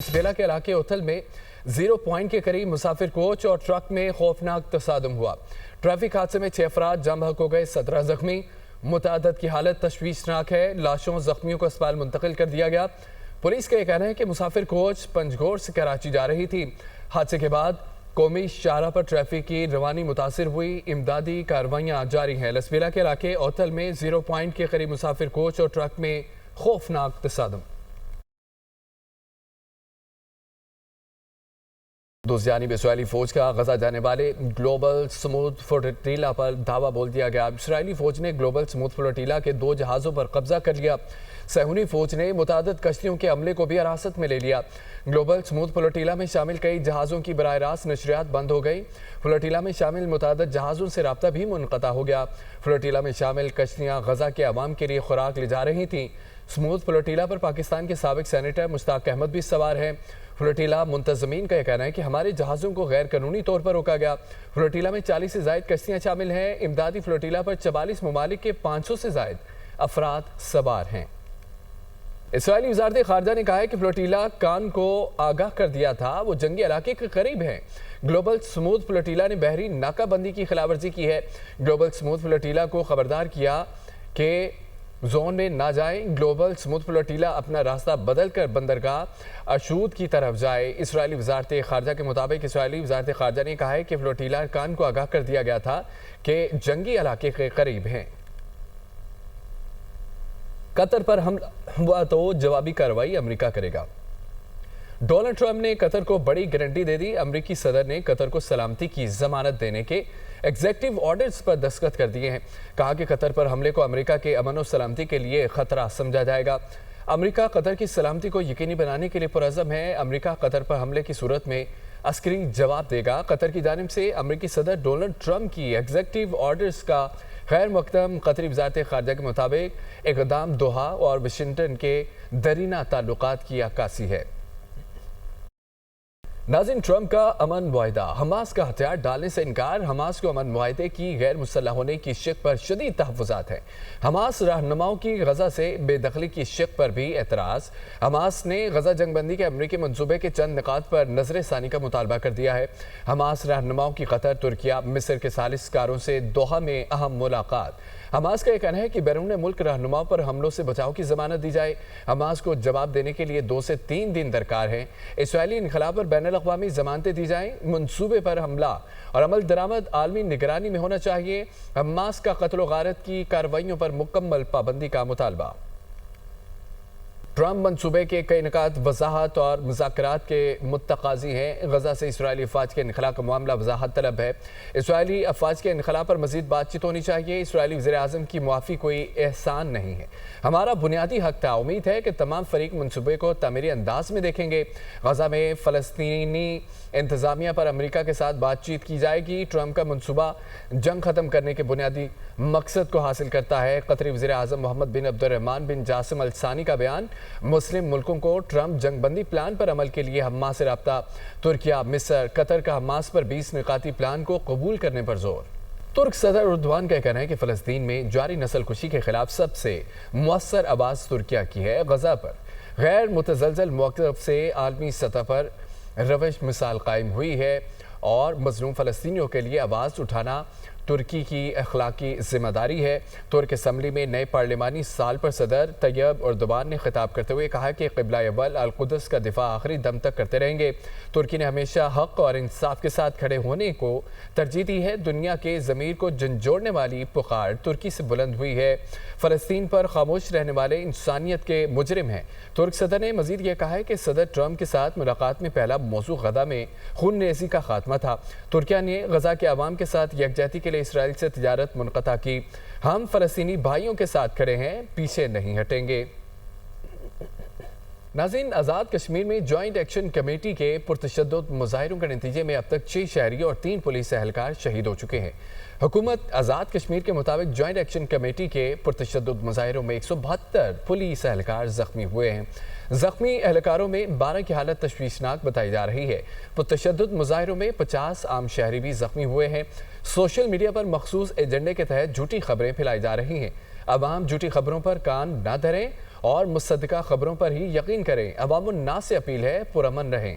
बेला के इलाके ओथल में 0 पॉइंट के करीब मुसाफिर कोच और ट्रक में खौफनाक तसादम हुआ। ट्रैफिक हादसे में 6 अफराद जाम बहक हो गए, 17 जख्मी। मुतादद की हालत तशवीशनाक है। लाशों जख्मियों को अस्पताल मुंतकिल कर दिया गया। पुलिस का यह कहना है कि मुसाफिर कोच पंजगोर से कराची जा रही थी। हादसे के बाद कौमी शाहराह पर ट्रैफिक की रवानी मुतासिर हुई। इमदादी कार्रवाइयाँ जारी हैं। लसबेला के इलाके ओथल में 0 पॉइंट के करीब मुसाफिर कोच और ट्रक में खौफनाक तसादम। दूसरी जानिब इसराइली फौज का गजा जाने वाले ग्लोबल स्मूथ फ्लोटिला पर धावा बोल दिया गया। इसराइली फौज ने ग्लोबल स्मूथ फ्लोटिला के 2 जहाज़ों पर कब्जा कर लिया। सहूनी फौज ने मुतादिद कश्तियों के हमले को भी हिरासत में ले लिया। ग्लोबल स्मूथ फ्लोटिला में शामिल कई जहाज़ों की बराह रास्त नशरियात बंद हो गई। फ्लोटिला में शामिल मुतादिद जहाज़ों से रब्ता भी मुनक़ता हो गया। फ्लोटिला में शामिल कश्तियाँ गजा के अवाम के लिए खुराक ले जा रही थीं। स्मूथ फ्लोटिला पर पाकिस्तान के साबिक सेनेटर मुश्ताक अहमद भी सवार हैं। फ्लोटिला मुंतज़मीन का यह कहना है कि हमारे जहाज़ों को गैर कानूनी तौर पर रोका गया। फ्लोटिला में 40 से ज़ायद कश्तियाँ शामिल हैं। इमदादी फ्लोटिला पर 44 ममालिक के 500 से ज़ायद अफराद सवार हैं। इसराइली वज़ारत ख़ारजा ने कहा है कि फ्लोटिला कान को आगाह कर दिया था, वो जंगी इलाके के करीब है। ग्लोबल स्मूथ फ्लोटिला ने बहरी नाकाबंदी की खिलाफवर्जी की है। ग्लोबल स्मूथ फ्लोटिला को खबरदार किया कि जोन में ना जाएं। ग्लोबल स्मूथ फ्लोटिला अपना रास्ता बदल कर बंदरगाह अशूद की तरफ जाए। इसराइली वज़ारत ख़ारजा के मुताबिक इसराइली वज़ारत ख़ारजा ने कहा है कि फ्लोटिला कान को आगाह कर दिया गया था कि जंगी इलाके के करीब हैं। कतर पर हमला हुआ तो जवाबी कार्रवाई अमेरिका करेगा। डोनाल्ड ट्रंप ने कतर को बड़ी गारंटी दे दी। अमेरिकी सदर ने कतर को सलामती की जमानत देने के एग्जेक्टिव ऑर्डर्स पर दस्तखत कर दिए हैं। कहा कि कतर पर हमले को अमेरिका के अमन और सलामती के लिए खतरा समझा जाएगा। अमेरिका कतर की सलामती को यकीनी बनाने के लिए पुरअज़म है। अमेरिका कतर पर हमले की सूरत में अस्करी जवाब देगा। कतर की जानिब से अमेरिकी सदर डोनाल्ड ट्रंप की एग्जेक्टिव ऑर्डर्स का गैर मुक़द्दम कतरी वज़ारत ख़ारजा के मुताबिक इक़दाम दोहा और वाशिंगटन के दरीना ताल्लुकात की अक्कासी है। नाज़रीन, ट्रंप का अमन मुआहिदा, हमास का हथियार डालने से इनकार। हमास को अमन मुआहिदे की गैर मुसल्लह होने की शिक पर शदीद तहफ़्फ़ुज़ात हैं। हमास रहनुमाओं की गजा से बेदखली की शिक पर भी एतराज़। हमास ने गजा जंगबंदी के अमरीकी मंसूबे के चंद निकात पर नजर सानी का मुतालबा कर दिया है। हमास रहनुमाओं की कतर, तुर्किया, मिस्र के सालिसकारों से दोहा में अहम मुलाकात। हमास का यह कहना है कि बैरून मुल्क रहनुमाओं पर हमलों से बचाव की जमानत दी जाए। हमास को जवाब देने के लिए 2 से 3 दिन दरकार है। इसराइली इनखलाब पर बैनुल अक़वामी जमानतें दी जाएं। मंसूबे पर हमला और अमल दरामद आलमी निगरानी में होना चाहिए। हमास का कत्ल व गारत की कार्रवाइयों पर मुकम्मल पाबंदी का मुतालबा। ट्रंप मंसूबे के कई निकात वजाहत और मुज़ाकरात के मुत्तकाज़ी हैं। गजा से इसराइली अफ़वाज के इनखला का मामला वजाहत तलब है। इसराइली अफ़वाज के इनखला पर मज़ीद बातचीत होनी चाहिए। इसराइली वज़ीर-ए-आज़म की मुआफ़ी कोई एहसान नहीं है, हमारा बुनियादी हक था। उम्मीद है कि तमाम फरीक मंसूबे को तामीरी अंदाज में देखेंगे। गजा में फ़लस्तीनी इंतज़ामिया पर अमेरिका के साथ बातचीत की जाएगी। ट्रंप का मंसूबा जंग ख़त्म करने के बुनियादी मकसद को हासिल करता है। कतरी वज़ीर-ए-आज़म मोहम्मद बिन अब्दुर्रहमान बिन जासिम अल सानी का बयान। मुस्लिम मुल्कों को ट्रंप जंगबंदी प्लान पर अमल के लिए हमास से रब्ता। तुर्किया, मिस्र, कतर का हमास पर 20 निकाती प्लान को कबूल करने पर जोर। तुर्क सदर उर्दवान का कहना है कि फ़लस्तीन में जारी नस्ल खुशी के खिलाफ सबसे मुअस्सर आवाज़ तुर्किया की है। गजा पर गैर मुतज़लज़ल मौक़िफ़ से आलमी सतह पर रवश मिसाल कायम हुई है और मज़लूम फ़लस्तीनियों के लिए आवाज़ उठाना तुर्की की अखलाकी ज़िम्मेदारी है। तुर्क असम्बली में नए पार्लिमानी साल पर सदर तैयब उर्दवान ने खिताब करते हुए कहा कि क़िबला अव्वल अल कुद्स का दिफा आखिरी दम तक करते रहेंगे। तुर्की ने हमेशा हक़ और इंसाफ के साथ खड़े होने को तरजीह दी है। दुनिया के ज़मीर को झंझोड़ने वाली पुकार तुर्की से बुलंद हुई है। फ़लस्तीन पर खामोश रहने वाले इंसानियत के मुजरिम हैं। तुर्क सदर ने मज़ीद यह कहा है कि सदर ट्रंप के साथ मुलाकात में पहला मौज़ू गजा में खून रेज़ी का खात्मा था। तुर्किया ने गजा के अवाम के साथ यकजहती के लिए इसराइल से तिजारत मुनक़ता की। हम फ़लस्तीनी भाइयों के साथ खड़े हैं, पीछे नहीं हटेंगे। नाज़रीन, आज़ाद कश्मीर में जॉइंट एक्शन कमेटी के पुरतशद्दुद मुज़ाहिरों के नतीजे में अब तक 6 शहरी और 3 पुलिस एहलकार शहीद हो चुके हैं। हुकूमत आज़ाद कश्मीर के मुताबिक जॉइंट एक्शन कमेटी के पुरतशद्दुद मुज़ाहिरों में 172 पुलिस एहलकार ज़ख्मी हुए हैं। ज़ख्मी एहलकारों में 12 की हालत तशवीशनाक बताई जा रही है। पुरतशद्दुद मुज़ाहिरों में 50 आम शहरी भी ज़ख्मी हुए हैं। सोशल मीडिया पर मखसूस एजेंडे के तहत झूठी खबरें फैलाई जा रही हैं। अवाम झूठी खबरों पर कान न धरें اور مصدقہ خبروں پر ہی یقین کریں۔ عوام الناس سے اپیل ہے پرامن رہیں۔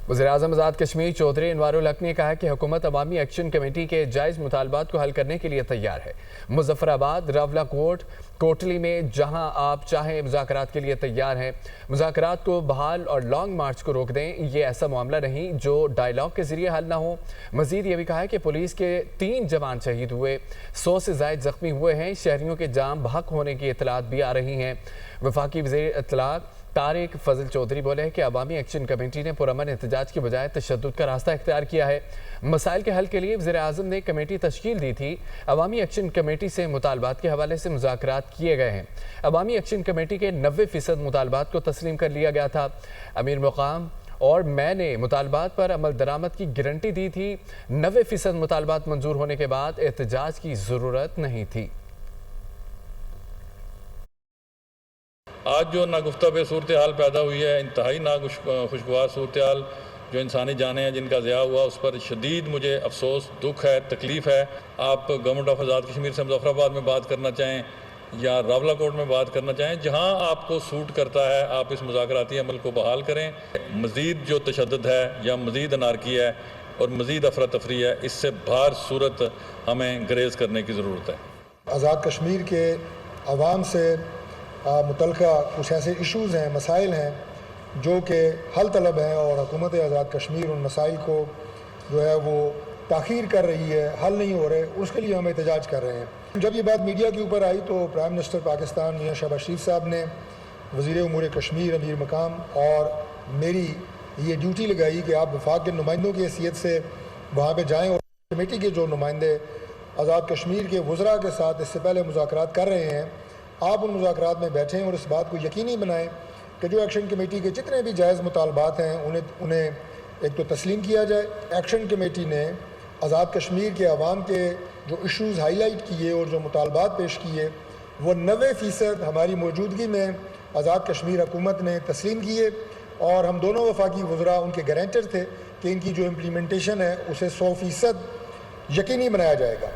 وزیراعظم آزاد کشمیر چودھری انوار الحق نے کہا کہ حکومت عوامی ایکشن کمیٹی کے جائز مطالبات کو حل کرنے کے لیے تیار ہے۔ مظفر آباد، راولہ کوٹ، کوٹلی میں جہاں آپ چاہیں مذاکرات کے لیے تیار ہیں۔ مذاکرات کو بحال اور لانگ مارچ کو روک دیں، یہ ایسا معاملہ نہیں جو ڈائیلاگ کے ذریعے حل نہ ہو۔ مزید یہ بھی کہا ہے کہ پولیس کے 3 جوان شہید ہوئے، 100 سے زائد زخمی ہوئے ہیں۔ شہریوں کے جام بحق ہونے کی اطلاعات بھی آ رہی ہیں۔ وفاقی وزیر اطلاع طارق فضل چودھری بولے کہ عوامی ایکشن کمیٹی نے پرامن احتجاج کی بجائے تشدد کا راستہ اختیار کیا ہے۔ مسائل کے حل کے لیے وزیر اعظم نے کمیٹی تشکیل دی تھی۔ عوامی ایکشن کمیٹی سے مطالبات کے حوالے سے مذاکرات کیے گئے ہیں۔ عوامی ایکشن کمیٹی کے 90% مطالبات کو تسلیم کر لیا گیا تھا۔ امیر مقام اور میں نے مطالبات پر عمل درآمد کی گارنٹی دی تھی۔ 90% مطالبات منظور ہونے کے بعد احتجاج کی ضرورت نہیں تھی۔ آج جو ناگفتہ بے صورتحال پیدا ہوئی ہے، انتہائی ناخوشگوار صورتحال، جو انسانی جانیں ہیں جن کا ضیاع ہوا، اس پر شدید مجھے افسوس، دکھ ہے، تکلیف ہے۔ آپ گورنمنٹ آف آزاد کشمیر سے مظفر آباد میں بات کرنا چاہیں یا راولہ کوٹ میں بات کرنا چاہیں، جہاں آپ کو سوٹ کرتا ہے آپ اس مذاکراتی عمل کو بحال کریں۔ مزید جو تشدد ہے یا مزید انارکی ہے اور مزید افراتفری ہے، اس سے باہر صورت ہمیں گریز کرنے کی ضرورت ہے۔ آزاد کشمیر کے عوام سے متعلقہ کچھ ایسے ایشوز ہیں، مسائل ہیں جو کہ حل طلب ہیں، اور حکومت آزاد کشمیر ان مسائل کو جو ہے وہ تاخیر کر رہی ہے، حل نہیں ہو رہے، اس کے لیے ہم احتجاج کر رہے ہیں۔ جب یہ بات میڈیا کے اوپر آئی تو پرائم منسٹر پاکستان میاں شہباز شریف صاحب نے وزیر امور کشمیر امیر مقام اور میری یہ ڈیوٹی لگائی کہ آپ وفاق کے نمائندوں کی حیثیت سے وہاں پہ جائیں، اور کمیٹی کے جو نمائندے آزاد کشمیر کے وزراء کے ساتھ اس سے پہلے مذاکرات کر رہے ہیں، آپ ان مذاکرات میں بیٹھیں اور اس بات کو یقینی بنائیں کہ جو ایکشن کمیٹی کے جتنے بھی جائز مطالبات ہیں انہیں ایک تو تسلیم کیا جائے۔ ایکشن کمیٹی نے آزاد کشمیر کے عوام کے جو ایشوز ہائی لائٹ کیے اور جو مطالبات پیش کیے، وہ 90% ہماری موجودگی میں آزاد کشمیر حکومت نے تسلیم کیے، اور ہم دونوں وفاقی وزراء ان کے گارنٹر تھے کہ ان کی جو امپلیمنٹیشن ہے اسے 100% یقینی بنایا جائے گا۔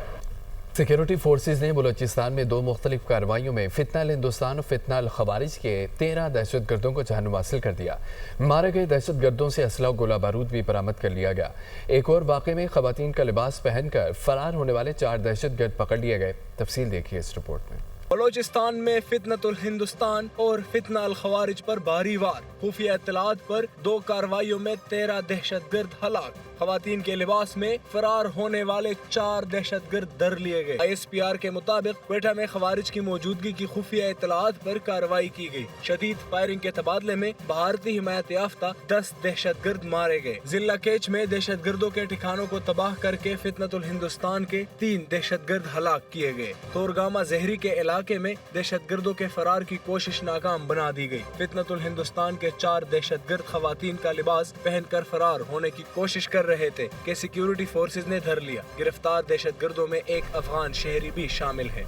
سیکیورٹی فورسز نے بلوچستان میں 2 مختلف کارروائیوں میں فتنہ الہندوستان اور فتنہ الخوارج کے 13 دہشت گردوں کو جہنم حاصل کر دیا۔ مارے گئے دہشت گردوں سے اسلحہ و گولہ بارود بھی برآمد کر لیا گیا۔ ایک اور واقعے میں خواتین کا لباس پہن کر فرار ہونے والے 4 دہشت گرد پکڑ لیے گئے۔ تفصیل دیکھیے اس رپورٹ میں۔ بلوچستان میں فتنہ الہندوستان اور فتنہ الخوارج پر باری وار، خفیہ اطلاعات پر 2 کارروائیوں میں 13 دہشت گرد ہلاک۔ خواتین کے لباس میں فرار ہونے والے 4 دہشت گرد در لیے گئے۔ ISPR کے مطابق کوئٹہ میں خوارج کی موجودگی کی خفیہ اطلاعات پر کارروائی کی گئی۔ شدید فائرنگ کے تبادلے میں بھارتی حمایت یافتہ 10 دہشت گرد مارے گئے۔ ضلع کیچ میں دہشت گردوں کے ٹھکانوں کو تباہ کر کے فتنہ الہندوستان کے 3 دہشت گرد ہلاک کیے گئے۔ تورگامہ زہری کے علاقے میں دہشت گردوں کے فرار کی کوشش ناکام بنا دی گئی۔ فتنہ الہندوستان کے 4 دہشت گرد خواتین کا لباس پہن کر فرار ہونے کی کوشش کر رہے تھے کہ سیکیورٹی فورسز نے دھر لیا۔ گرفتار دہشت گردوں میں ایک افغان شہری بھی شامل ہے۔